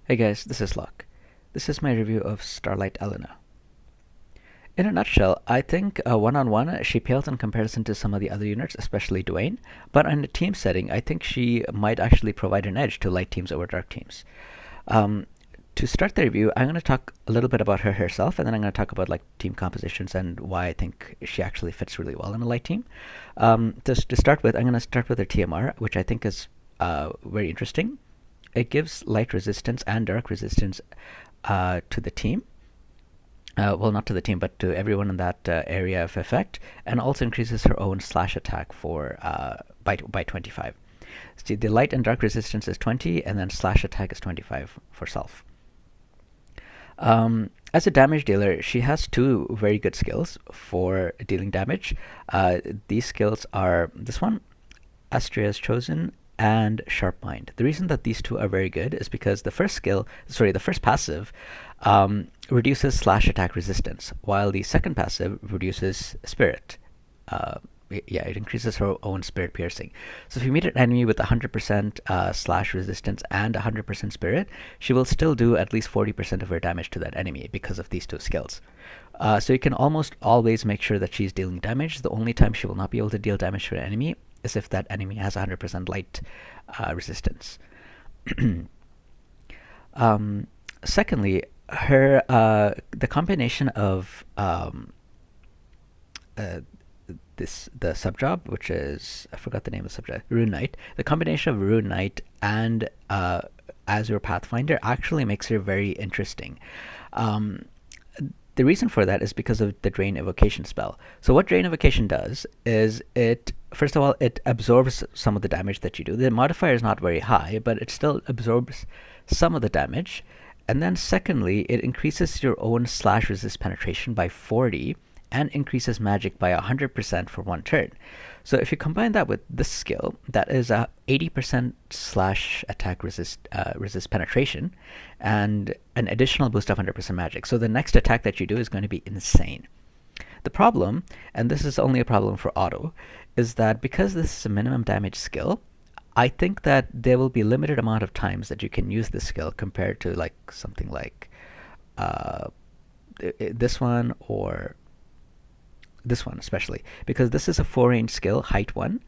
Hey guys, this is Locke. This is my review of Starlight Elena. In a nutshell, I think one-on-one she pales in comparison to some of the other units, especially Dwayne, but in a team setting, I think she might actually provide an edge to light teams over dark teams. Um, to start the review, I'm going to talk a little bit about her herself, and then I'm going to talk about like team compositions and why I think she actually fits really well in a light team. To start with, I'm going to start with her TMR, which I think is very interesting. It gives light resistance and dark resistance to the team. Well, not to the team, but to everyone in that area of effect, and also increases her own slash attack for by 25. See, the light and dark resistance is 20, and then slash attack is 25 for self. As a damage dealer, she has two very good skills for dealing damage. These skills are this one, Astria's Chosen, and Sharp Mind. The reason that these two are very good is because the first passive, reduces slash attack resistance, while the second passive reduces spirit. Uh, it increases her own spirit piercing. So if you meet an enemy with 100% slash resistance and 100% spirit, she will still do at least 40% of her damage to that enemy because of these two skills. So you can almost always make sure that she's dealing damage. The only time she will not be able to deal damage to an enemy is if that enemy has 100% light resistance. Secondly, her the combination of uh, the sub job, which is, I forgot the name of the subject, Rune Knight. The combination of Rune Knight and Azure Pathfinder actually makes her very interesting. Um, the reason for that is because of the Drain Evocation spell. So what Drain Evocation does is it, first of all, it absorbs some of the damage that you do. The modifier is not very high, but it still absorbs some of the damage. And then secondly, it increases your own slash resist penetration by 40 and increases magic by 100% for one turn. So if you combine that with this skill, that is a 80% slash attack resist penetration, and an additional boost of 100% magic. So the next attack that you do is going to be insane. The problem, and this is only a problem for auto, is that because this is a minimum damage skill, I think that there will be limited amount of times that you can use this skill compared to like something like uh, this one or this one especially, because this is a 4 range skill, height 1.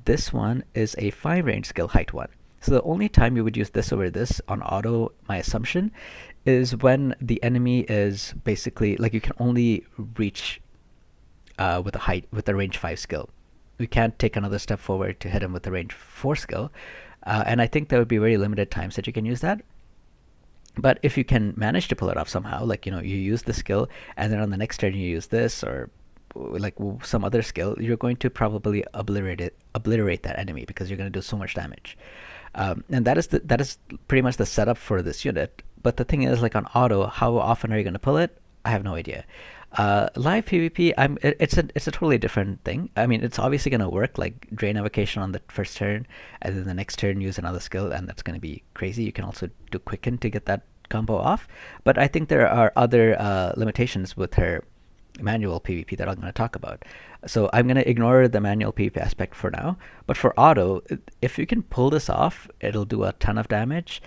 This one is a 5 range skill, height 1. So the only time you would use this over this on auto, my assumption, is when the enemy is basically like you can only reach with a range 5 skill. We can't take another step forward to hit him with the range 4 skill. And I think there would be very limited times that you can use that. But if you can manage to pull it off somehow, like, you use the skill and then on the next turn you use this, or like some other skill, you're going to probably obliterate that enemy because you're going to do so much damage. And that is pretty much the setup for this unit. But the thing is, like on auto, how often are you going to pull it? I have no idea. Live PvP, it's a totally different thing. I mean, it's obviously going to work, like Drain Evocation on the first turn, and then the next turn use another skill, and that's going to be crazy. You can also do Quicken to get that combo off. But I think there are other limitations with her manual PvP that I'm going to talk about. So I'm going to ignore the manual PvP aspect for now. But for auto, if you can pull this off, it'll do a ton of damage.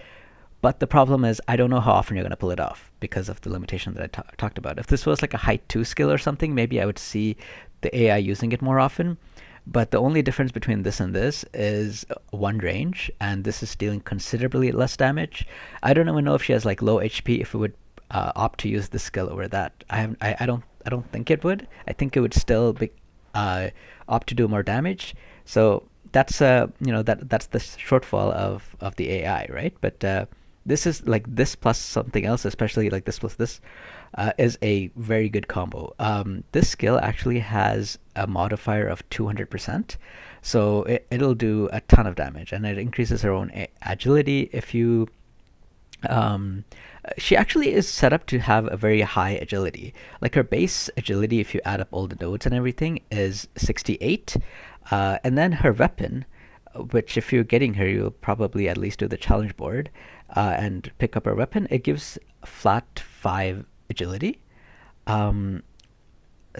But the problem is, I don't know how often you're going to pull it off because of the limitation that I talked about. If this was like a height 2 skill or something, maybe I would see the AI using it more often. But the only difference between this and this is 1 range, and this is dealing considerably less damage. I don't even know if she has like low HP, if it would opt to use this skill over that. I don't think it would. I think it would still be opt to do more damage. So that's that's the shortfall of the AI, right? But this is like this plus something else, especially like this plus this, is a very good combo. This skill actually has a modifier of 200%, so it'll do a ton of damage, and it increases her own agility if you um, she actually is set up to have a very high agility. Like her base agility, if you add up all the nodes and everything, is 68. And then her weapon, which if you're getting her, you'll probably at least do the challenge board and pick up her weapon. It gives flat 5 agility. Um,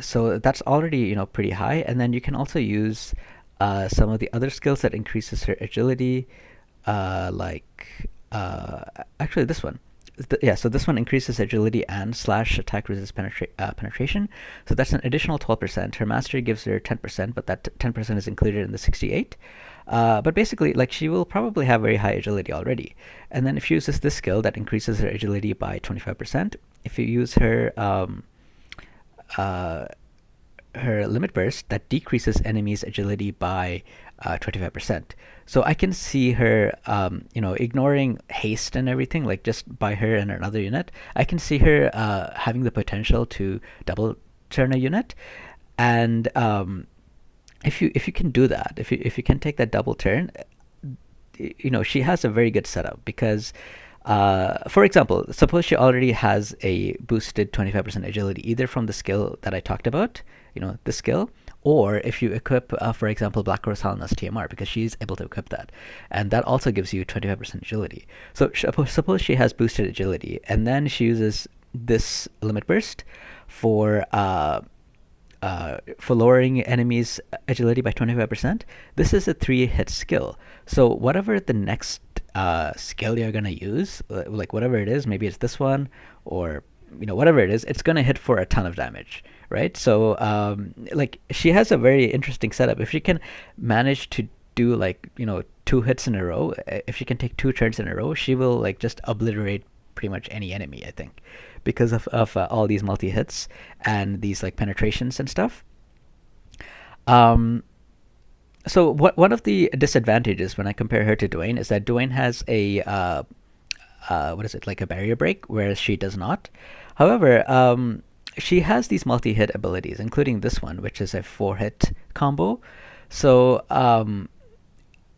so that's already pretty high. And then you can also use some of the other skills that increases her agility, like uh, actually this one. Yeah, so this one increases agility and slash attack resist penetration. So that's an additional 12%. Her mastery gives her 10%, but that 10% is included in the 68. But basically, like, she will probably have very high agility already. And then if she uses this skill, that increases her agility by 25%. If you use uh, her limit burst, that decreases enemies' agility by 25%. So I can see her, ignoring haste and everything, like just by her and another unit. I can see her having the potential to double turn a unit, and if you can do that, if you can take that double turn, she has a very good setup because. For example, suppose she already has a boosted 25% agility, either from the skill that I talked about, the skill, or if you equip, for example, Black Rose Helena's TMR, because she's able to equip that. And that also gives you 25% agility. So suppose she has boosted agility, and then she uses this limit burst for lowering enemies' agility by 25%. This is a 3-hit skill. So whatever the next skill you're gonna use, like whatever it is, maybe it's this one, or whatever it is, it's gonna hit for a ton of damage, right? So like, she has a very interesting setup. If she can manage to do, like, 2 hits in a row, if she can take 2 turns in a row, she will, like, just obliterate pretty much any enemy, I think, because of all these multi hits and these, like, penetrations and stuff. So one of the disadvantages when I compare her to Dwayne is that Dwayne has a what is it, like a barrier break, whereas she does not. However, she has these multi-hit abilities, including this one, which is a 4-hit combo. So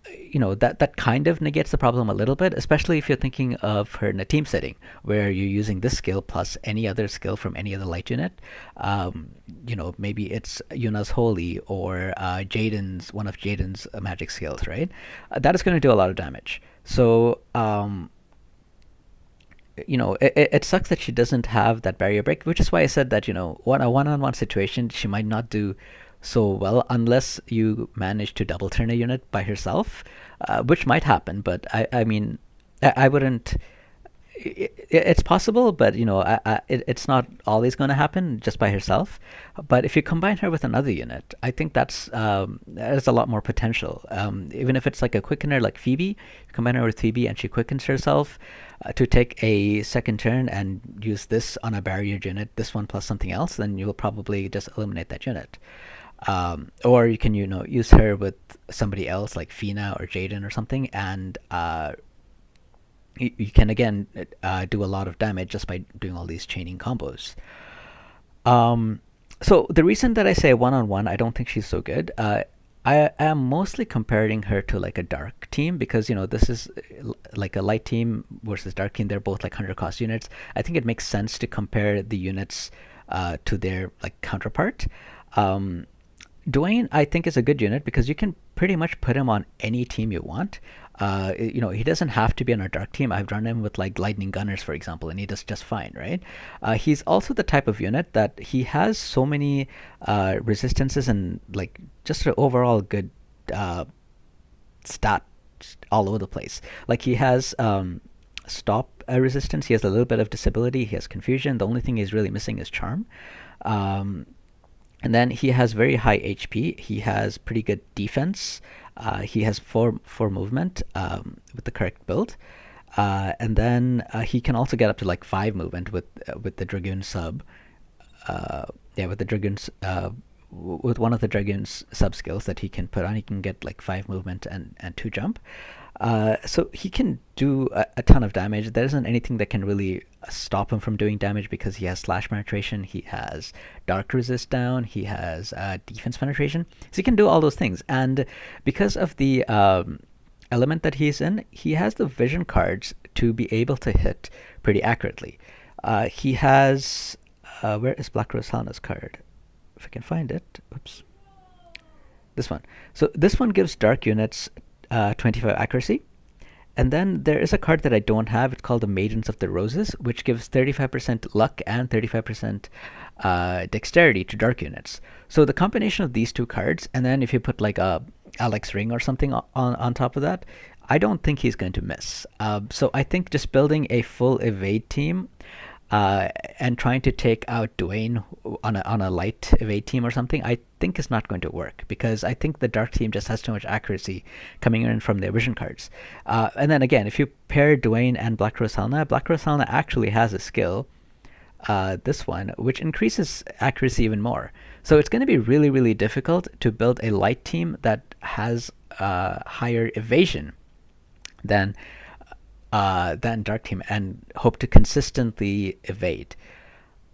that kind of negates the problem a little bit, especially if you're thinking of her in a team setting where you're using this skill plus any other skill from any other light unit. Maybe it's Yuna's Holy or one of Jaden's magic skills, right? That is going to do a lot of damage. So it sucks that she doesn't have that barrier break, which is why I said that, a one-on-one situation, she might not do so well unless you manage to double turn a unit by herself, which might happen. But I mean, I wouldn't. It's possible, but it's not always going to happen just by herself. But if you combine her with another unit, I think that's a lot more potential. Even if it's like a quickener, like Phoebe, you combine her with Phoebe and she quickens herself to take a second turn and use this on a barrier unit, this one plus something else, then you'll probably just eliminate that unit. Or you can use her with somebody else like Fina or Jaden or something, and you can again do a lot of damage just by doing all these chaining combos. So the reason that I say one-on-one, I don't think she's so good. I am mostly comparing her to like a dark team because this is like a light team versus dark team. They're both like 100 cost units. I think it makes sense to compare the units to their like counterpart. Dwayne, I think, is a good unit because you can pretty much put him on any team you want. He doesn't have to be on a dark team. I've run him with like lightning gunners, for example, and he does just fine, right? He's also the type of unit that he has so many resistances and like just an overall good stat all over the place. Like he has stop resistance. He has a little bit of disability. He has confusion. The only thing he's really missing is charm. And then he has very high HP. He has pretty good defense. He has four movement with the correct build. And then he can also get up to like 5 movement with the Dragoon sub. With the Dragoons, with one of the Dragoon's sub skills that he can put on, he can get like 5 movement and 2 jump. So he can do a ton of damage. There isn't anything that can really stop him from doing damage because he has slash penetration, he has dark resist down, he has defense penetration. So he can do all those things. And because of the element that he's in, he has the vision cards to be able to hit pretty accurately. He has... where is Black Rose Helena's card? If I can find it. Oops. This one. So this one gives dark units 25 accuracy. And then there is a card that I don't have. It's called the Maidens of the Roses, which gives 35% luck and 35% dexterity to dark units. So the combination of these two cards, and then if you put like a Alex Ring or something on top of that, I don't think he's going to miss. So I think just building a full evade team uh, and trying to take out Dwayne on a light evade team or something, I think is not going to work because I think the dark team just has too much accuracy coming in from their vision cards. And then again, if you pair Dwayne and Black Rose Helena actually has a skill, this one, which increases accuracy even more. So it's going to be really, really difficult to build a light team that has higher evasion than dark team and hope to consistently evade.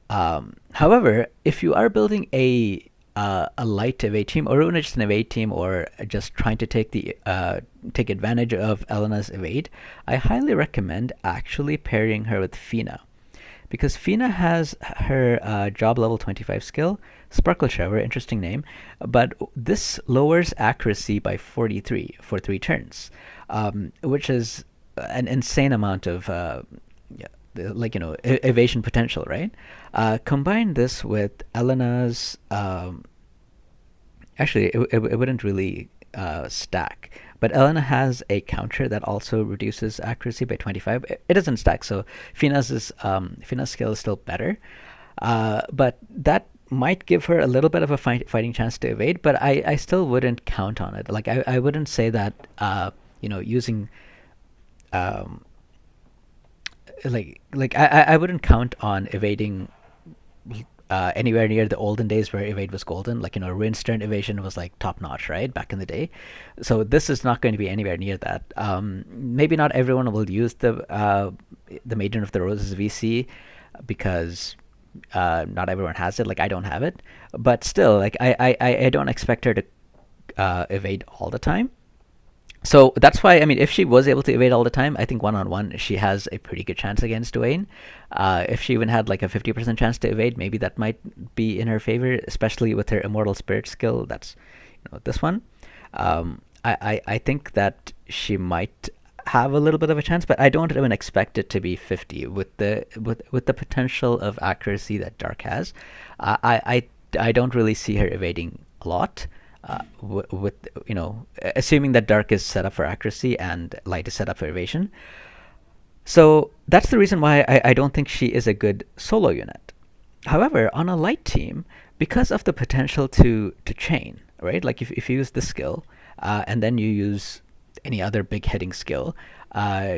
However, if you are building a light evade team, or even just an evade team, or just trying to take advantage of Elena's evade, I highly recommend actually pairing her with Fina, because Fina has her job level 25 skill, Sparkle Shower, interesting name, but this lowers accuracy by 43 for 3 turns, which is an insane amount of evasion potential, right? Combine this with Elena's. Actually, it wouldn't really stack. But Elena has a counter that also reduces accuracy by 25. It doesn't stack, so Fina's skill is still better. But that might give her a little bit of a fighting chance to evade, but I still wouldn't count on it. Like, I wouldn't say that, using... I wouldn't count on evading anywhere near the olden days where evade was golden. Like, Ruinstern evasion was like top notch, right, back in the day. So this is not going to be anywhere near that. Maybe not everyone will use the Maiden of the Roses VC because not everyone has it. Like, I don't have it, but still, like, I don't expect her to evade all the time. So that's why, I mean, if she was able to evade all the time, I think one-on-one she has a pretty good chance against Dwayne. If she even had like a 50% chance to evade, maybe that might be in her favor, especially with her Immortal Spirit skill. That's this one. I think that she might have a little bit of a chance, but I don't even expect it to be 50 with the potential of accuracy that Dark has. I don't really see her evading a lot. With assuming that Dark is set up for accuracy and Light is set up for evasion. So that's the reason why I don't think she is a good solo unit. However, on a Light team, because of the potential to chain, right? Like, if you use this skill and then you use any other big hitting skill,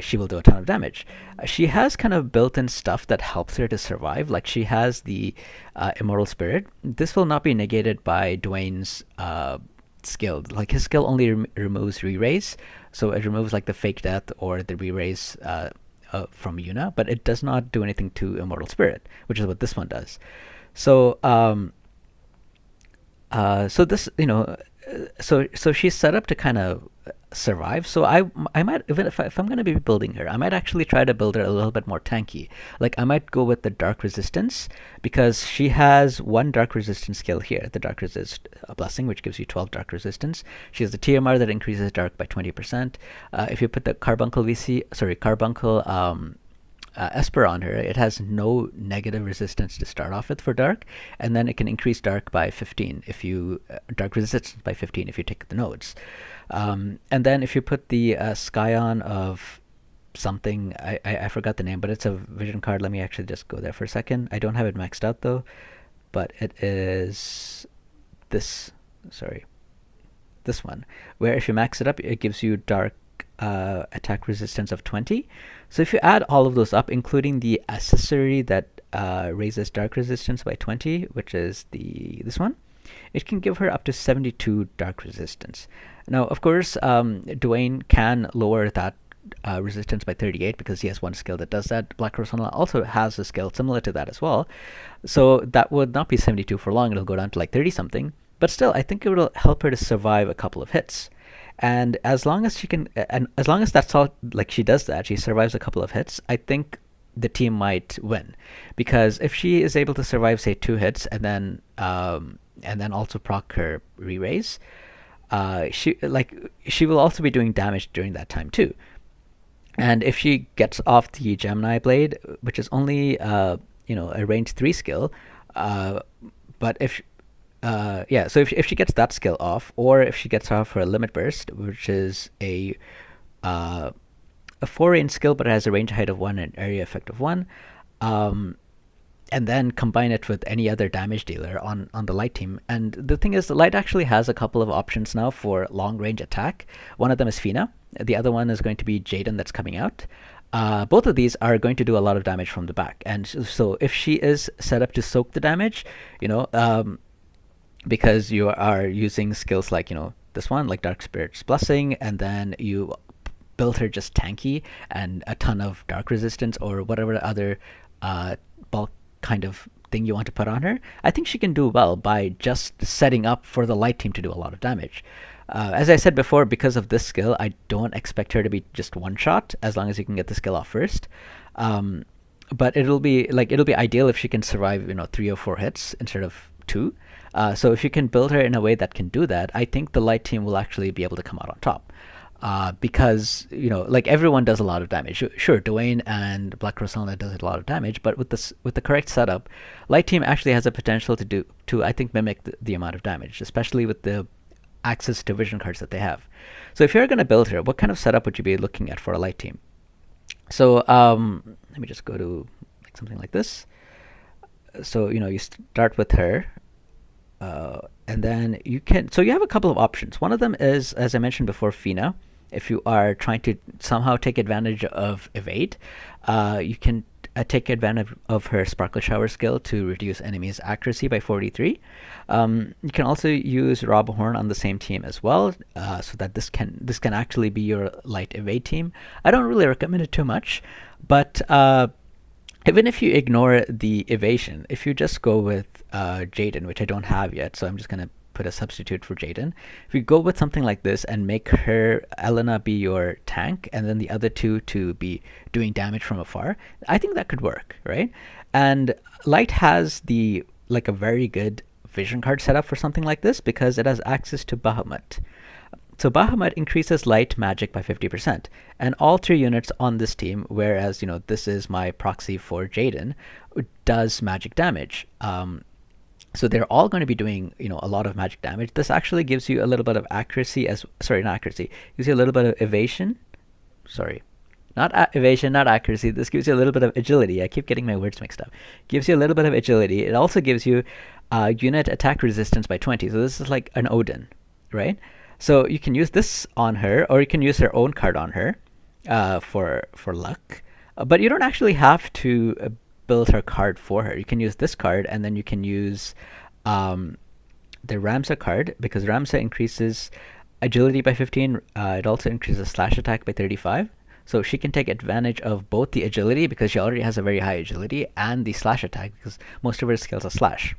she will do a ton of damage. She has kind of built-in stuff that helps her to survive. Like, she has the Immortal Spirit. This will not be negated by Dwayne's skill. Like, his skill only removes re-raise, so it removes like the fake death or the re-raise from Yuna, but it does not do anything to Immortal Spirit, which is what this one does. So so this so she's set up to kind of survive. So I might, even if I'm going to be building her, I might actually try to build her a little bit more tanky. Like, I might go with the Dark Resistance, because she has one Dark Resistance skill here, the Dark Resist Blessing, which gives you 12 Dark Resistance. She has the TMR that increases Dark by 20%. If you put the Carbuncle Esper on her, it has no negative resistance to start off with for Dark, and then it can increase Dark by 15 if you Dark Resistance by 15 if you take the nodes. And then if you put the Skyon of something, I forgot the name, but it's a vision card. Let me actually just go there for a second. I don't have it maxed out though, but it is this one, where if you max it up, it gives you Dark attack resistance of 20. So if you add all of those up, including the accessory that raises Dark resistance by 20, which is this one, it can give her up to 72 Dark resistance. Now, of course, Dwayne can lower that resistance by 38 because he has one skill that does that. Black Rose also has a skill similar to that as well. So that would not be 72 for long. It'll go down to like 30 something. But still, I think it will help her to survive a couple of hits. And as long as as long as that's all, like, she does that, she survives a couple of hits, I think the team might win. Because if she is able to survive, say, 2 hits and then also proc her re-raise, she will also be doing damage during that time too. And if she gets off the Gemini Blade, which is only a range 3 skill, but if so if she gets that skill off, or if she gets off her Limit Burst, which is a a 4 range skill, but it has a range height of 1 and area effect of 1. And then combine it with any other damage dealer on the light team. And the thing is, the light actually has a couple of options now for long range attack. One of them is Fina. The other one is going to be Jaden that's coming out. Both of these are going to do a lot of damage from the back. And so if she is set up to soak the damage, because you are using skills like, this one, like Dark Spirit's Blessing, and then you build her just tanky and a ton of dark resistance or whatever other bulk kind of thing you want to put on her, I think she can do well by just setting up for the light team to do a lot of damage. As I said before, because of this skill, I don't expect her to be just one shot as long as you can get the skill off first. But it'll be ideal if she can survive 3 or 4 hits instead of 2. So if you can build her in a way that can do that, I think the light team will actually be able to come out on top. Because everyone does a lot of damage. Sure, Dwayne and Black Rosalina does a lot of damage, but with the correct setup, light team actually has a potential to I think mimic the amount of damage, especially with the access to vision cards that they have. So if you're going to build her, what kind of setup would you be looking at for a light team? So let me just go to something like this. So you start with her. And then you have a couple of options. One of them is, as I mentioned before, Fina. If you are trying to somehow take advantage of evade, you can take advantage of her Sparkle Shower skill to reduce enemies' accuracy by 43. You can also use Rob Horn on the same team as well, so that this can actually be your light evade team. I don't really recommend it too much, but even if you ignore the evasion, if you just go with Jaden, which I don't have yet, so I'm just going to put a substitute for Jaden. If you go with something like this and make her Elena be your tank, and then the other two to be doing damage from afar, I think that could work, right? And Light has a very good vision card setup for something like this because it has access to Bahamut. So Bahamut increases light magic by 50%, and all 3 units on this team, whereas this is my proxy for Jaden, does magic damage. So they're all going to be doing a lot of magic damage. This actually gives you a little bit of accuracy not accuracy. Gives you a little bit of evasion. Sorry, not evasion, not accuracy. This gives you a little bit of agility. I keep getting my words mixed up. Gives you a little bit of agility. It also gives you unit attack resistance by 20. So this is like an Odin, right? So you can use this on her, or you can use her own card on her for luck. But you don't actually have to build her card for her. You can use this card, and then you can use the Ramsa card, because Ramsa increases agility by 15. It also increases slash attack by 35. So she can take advantage of both the agility, because she already has a very high agility, and the slash attack, because most of her skills are slash.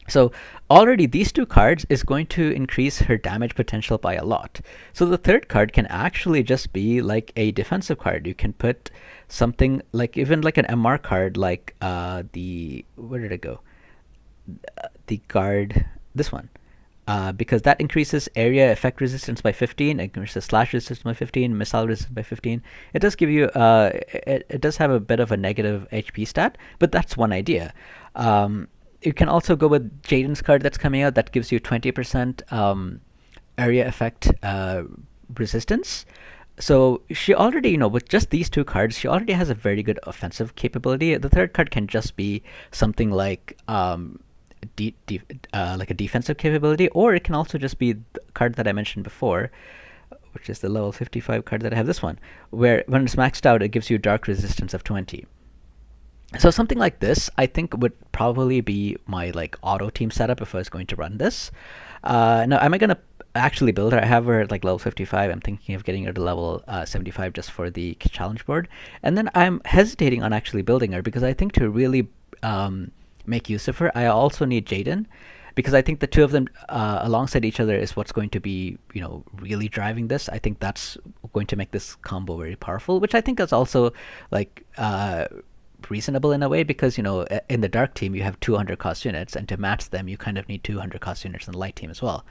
So already these 2 cards is going to increase her damage potential by a lot. So the third card can actually just be like a defensive card. You can put something like even like an MR card, like where did it go? The card, this one. Because that increases area effect resistance by 15, increases slash resistance by 15, missile resistance by 15. It does give you, it does have a bit of a negative HP stat, but that's one idea. You can also go with Jaden's card that's coming out that gives you 20% area effect resistance. So she already, with just these 2 cards, she already has a very good offensive capability. The third card can just be something like like a defensive capability, or it can also just be the card that I mentioned before, which is the level 55 card that I have, this one, where when it's maxed out, it gives you dark resistance of 20. So something like this, I think, would probably be my auto team setup if I was going to run this. Now, am I going to actually build her? I have her at level 55. I'm thinking of getting her to level 75 just for the challenge board. And then I'm hesitating on actually building her, because I think to really make use of her, I also need Jaden, because I think the 2 of them alongside each other is what's going to be, really driving this. I think that's going to make this combo very powerful, which I think is also reasonable in a way, because in the dark team you have 200 cost units, and to match them you kind of need 200 cost units in the light team as well.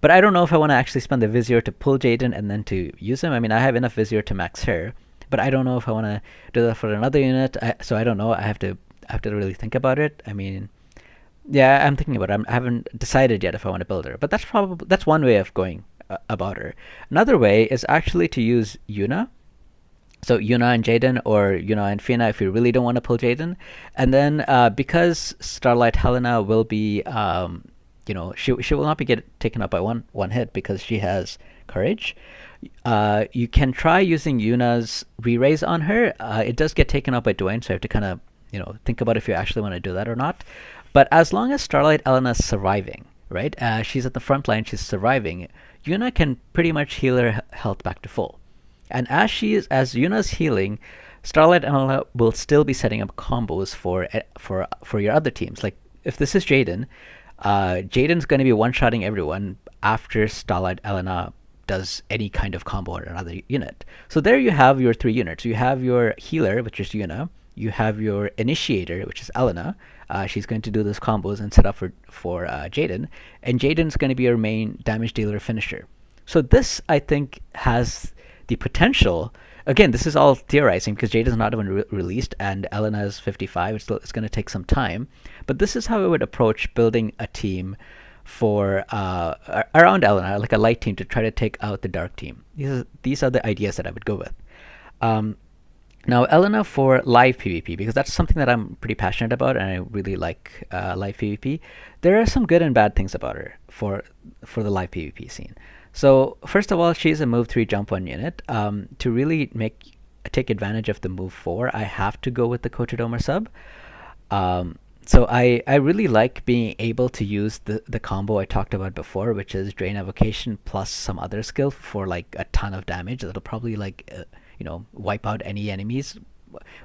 But I don't know if I want to actually spend the Vizier to pull Jaden and then to use him. I mean, I have enough Vizier to max her, but I don't know if I want to do that for another unit. So I don't know. I have to really think about it. I mean, yeah, I'm thinking about it. I haven't decided yet if I want to build her, but that's one way of going about her. Another way is actually to use Yuna. So Yuna and Jaden, or Yuna and Fina if you really don't want to pull Jaden. And then because Starlight Helena will be, she will not be taken up by one hit because she has courage. You can try using Yuna's re-raise on her. It does get taken up by Dwayne, so you have to kind of think about if you actually want to do that or not. But as long as Starlight Elena is surviving, right? She's at the front line, she's surviving. Yuna can pretty much heal her health back to full. And as Yuna's healing, Starlight Elena will still be setting up combos for your other teams. Like if this is Jaden, Jaden's going to be one-shotting everyone after Starlight Elena does any kind of combo on another unit. So there you have your 3 units. You have your healer, which is Yuna. You have your initiator, which is Elena. She's going to do those combos and set up for Jaden. And Jaden's going to be your main damage dealer finisher. So this, I think, has the potential. Again, this is all theorizing because Jaden's not even released and Elena is 55. It's going to take some time. But this is how I would approach building a team for around Elena, like a light team to try to take out the dark team. These are the ideas that I would go with. Now, Elena for live PvP, because that's something that I'm pretty passionate about, and I really like live PvP. There are some good and bad things about her for the live PvP scene. So first of all, she's a move 3 jump 1 unit. To really take advantage of the move 4, I have to go with the Kochodoma sub. So I really like being able to use the combo I talked about before, which is Drain Evocation plus some other skill for like a ton of damage. That'll probably wipe out any enemies,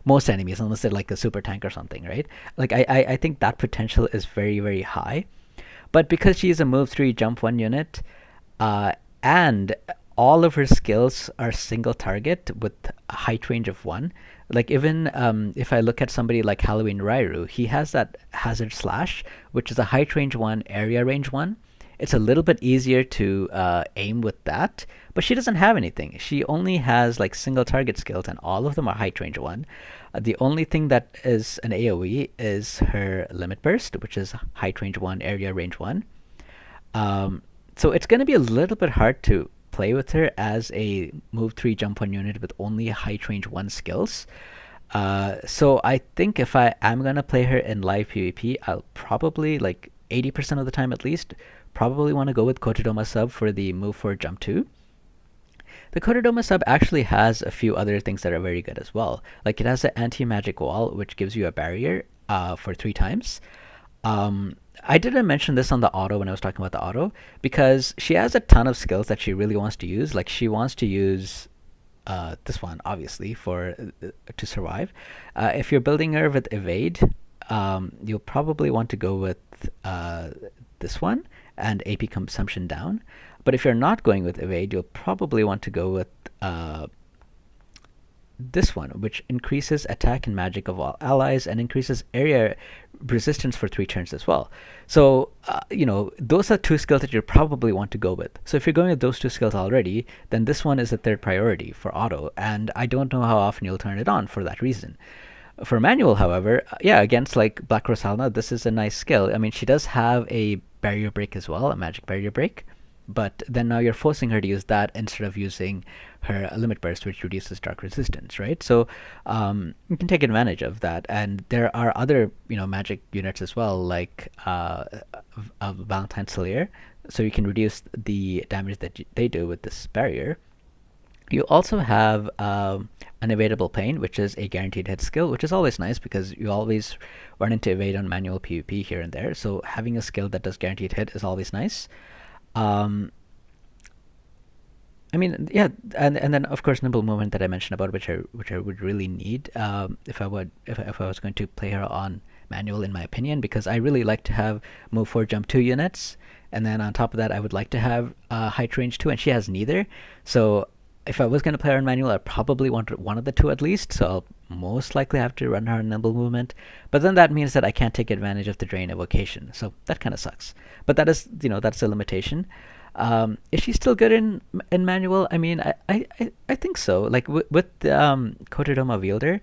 most enemies, unless they're like a super tank or something, right? Like I think that potential is very, very high. But because she's a move 3 jump 1 unit, and all of her skills are single target with a height range of 1. Like even if I look at somebody like Halloween Rairu, he has that Hazard Slash, which is a height range 1, area range 1. It's a little bit easier to aim with that, but she doesn't have anything. She only has like single target skills, and all of them are height range 1. The only thing that is an AoE is her Limit Burst, which is height range 1, area range 1. So it's going to be a little bit hard to play with her as a move 3 jump 1 unit with only height range 1 skills. So I think if I am going to play her in live PvP, I'll probably, like 80% of the time at least, probably want to go with Kochodoma sub for the move 4 jump 2. The Kochodoma sub actually has a few other things that are very good as well. Like it has an anti-magic wall, which gives you a barrier for 3 times. I didn't mention this on the auto when I was talking about the auto, because she has a ton of skills that she really wants to use. Like she wants to use this one, obviously, to survive. If you're building her with evade, you'll probably want to go with this one and AP consumption down. But if you're not going with evade, you'll probably want to go with this one, which increases attack and magic of all allies and increases area resistance for 3 turns as well. So, those are 2 skills that you probably want to go with. So if you're going with those 2 skills already, then this one is the 3rd priority for auto, and I don't know how often you'll turn it on for that reason. For manual, however, against like Black Rosalna, this is a nice skill. I mean, she does have a barrier break as well, a magic barrier break. But then now you're forcing her to use that instead of using her Limit Burst, which reduces dark resistance, right? So you can take advantage of that. And there are other, magic units as well, like Valentine Slayer. So you can reduce the damage that they do with this barrier. You also have Unevadable Pain, which is a guaranteed hit skill, which is always nice because you always run into evade on manual PvP here and there. So having a skill that does guaranteed hit is always nice. And then of course nimble movement that I mentioned about, which I would really need if I was going to play her on manual, in my opinion, because I really like to have move 4 jump 2 units, and then on top of that I would like to have height range 2, and she has neither. So if I was going to play her on manual, I'd probably want one of the 2 at least, so I'll most likely have to run her on nimble movement. But then that means that I can't take advantage of the drain evocation, so that kind of sucks. But that is, that's a limitation. Is she still good in manual? I mean, I think so. Like with Kochodoma Wielder,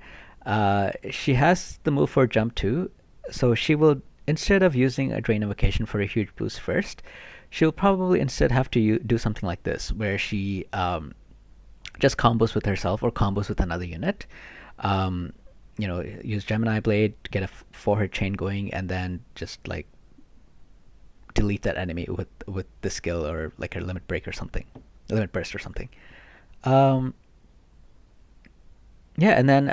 she has the move for jump 2, so she will, instead of using a drain evocation for a huge boost first, she'll probably instead have to do something like this, where she just combos with herself or combos with another unit. Um, use Gemini Blade to get a 4-hit chain going, and then just like delete that enemy with the skill or like her limit break or something, limit burst or something. Um, yeah, and then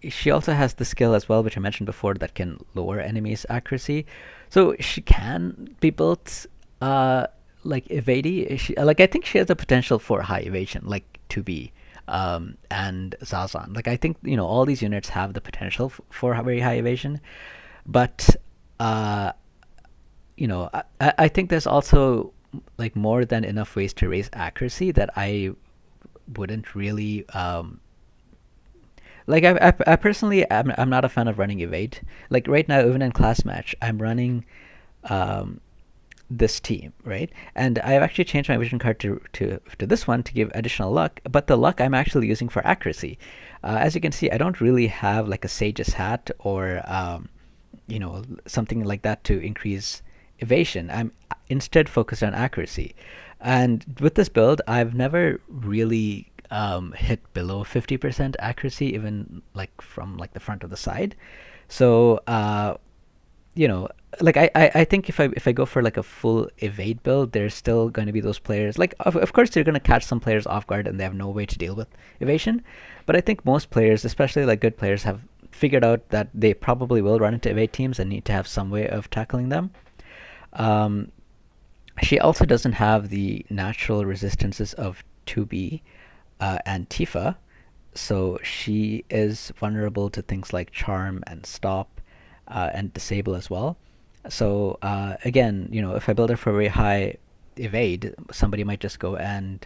she also has the skill as well, which I mentioned before, that can lower enemies' accuracy. So she can be built like evadey. I think she has the potential for high evasion, like 2B and Zazan. Like I think all these units have the potential for very high evasion, but I think there's also like more than enough ways to raise accuracy that I wouldn't really like I personally I'm not a fan of running evade. Like right now, even in class match, I'm running this team, right? And I've actually changed my vision card to this one to give additional luck, but the luck I'm actually using for accuracy. As you can see, I don't really have like a Sage's Hat or something like that to increase evasion. I'm instead focused on accuracy. And with this build, I've never really hit below 50% accuracy, even like from like the front or the side. So like I think if I go for like a full evade build, there's still going to be those players. Like of course they're going to catch some players off guard and they have no way to deal with evasion. But I think most players, especially like good players, have figured out that they probably will run into evade teams and need to have some way of tackling them. She also doesn't have the natural resistances of 2B and Tifa, so she is vulnerable to things like Charm and Stop and Disable as well. So again, if I build her for very high evade, somebody might just go and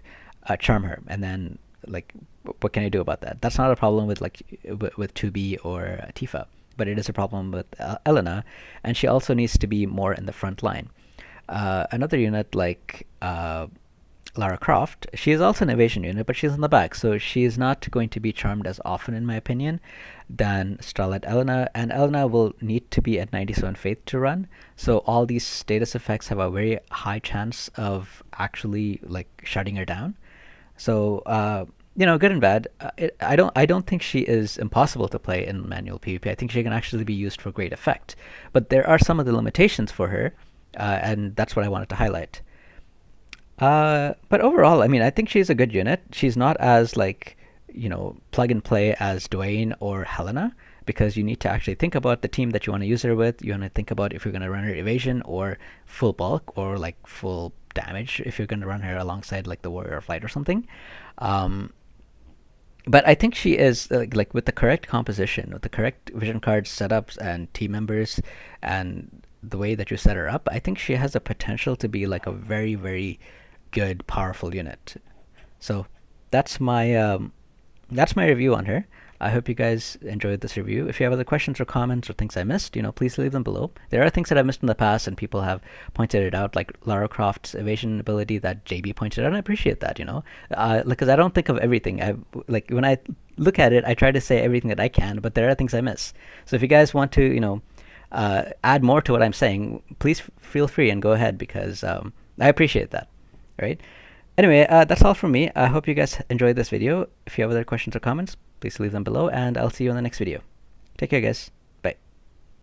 charm her, and then like, what can I do about that? That's not a problem with like with 2B or Tifa, but it is a problem with Elena, and she also needs to be more in the front line. Another unit like Lara Croft, she is also an evasion unit, but she's in the back, so she is not going to be charmed as often, in my opinion, than Starlight Elena. And Elena will need to be at 97 faith to run, so all these status effects have a very high chance of actually like shutting her down. So good and bad. I don't think she is impossible to play in manual PvP. I think she can actually be used for great effect, but there are some of the limitations for her, and that's what I wanted to highlight. But overall, I mean, I think she's a good unit. She's not as like plug and play as Dwayne or Helena, because you need to actually think about the team that you want to use her with. You want to think about if you're going to run her evasion or full bulk or like full damage if you're going to run her alongside like the Warrior of Light or something. But I think she is like with the correct composition, with the correct vision card setups and team members, and the way that you set her up, I think she has a potential to be like a very, very good, powerful unit. So that's my review on her. I hope you guys enjoyed this review. If you have other questions or comments or things I missed, please leave them below. There are things that I've missed in the past and people have pointed it out, like Lara Croft's evasion ability that JB pointed out, and I appreciate that, because I don't think of everything. Like when I look at it, I try to say everything that I can, but there are things I miss. So if you guys want to, add more to what I'm saying, please feel free and go ahead, because I appreciate that, right? Anyway, that's all from me. I hope you guys enjoyed this video. If you have other questions or comments, please leave them below, and I'll see you in the next video. Take care, guys.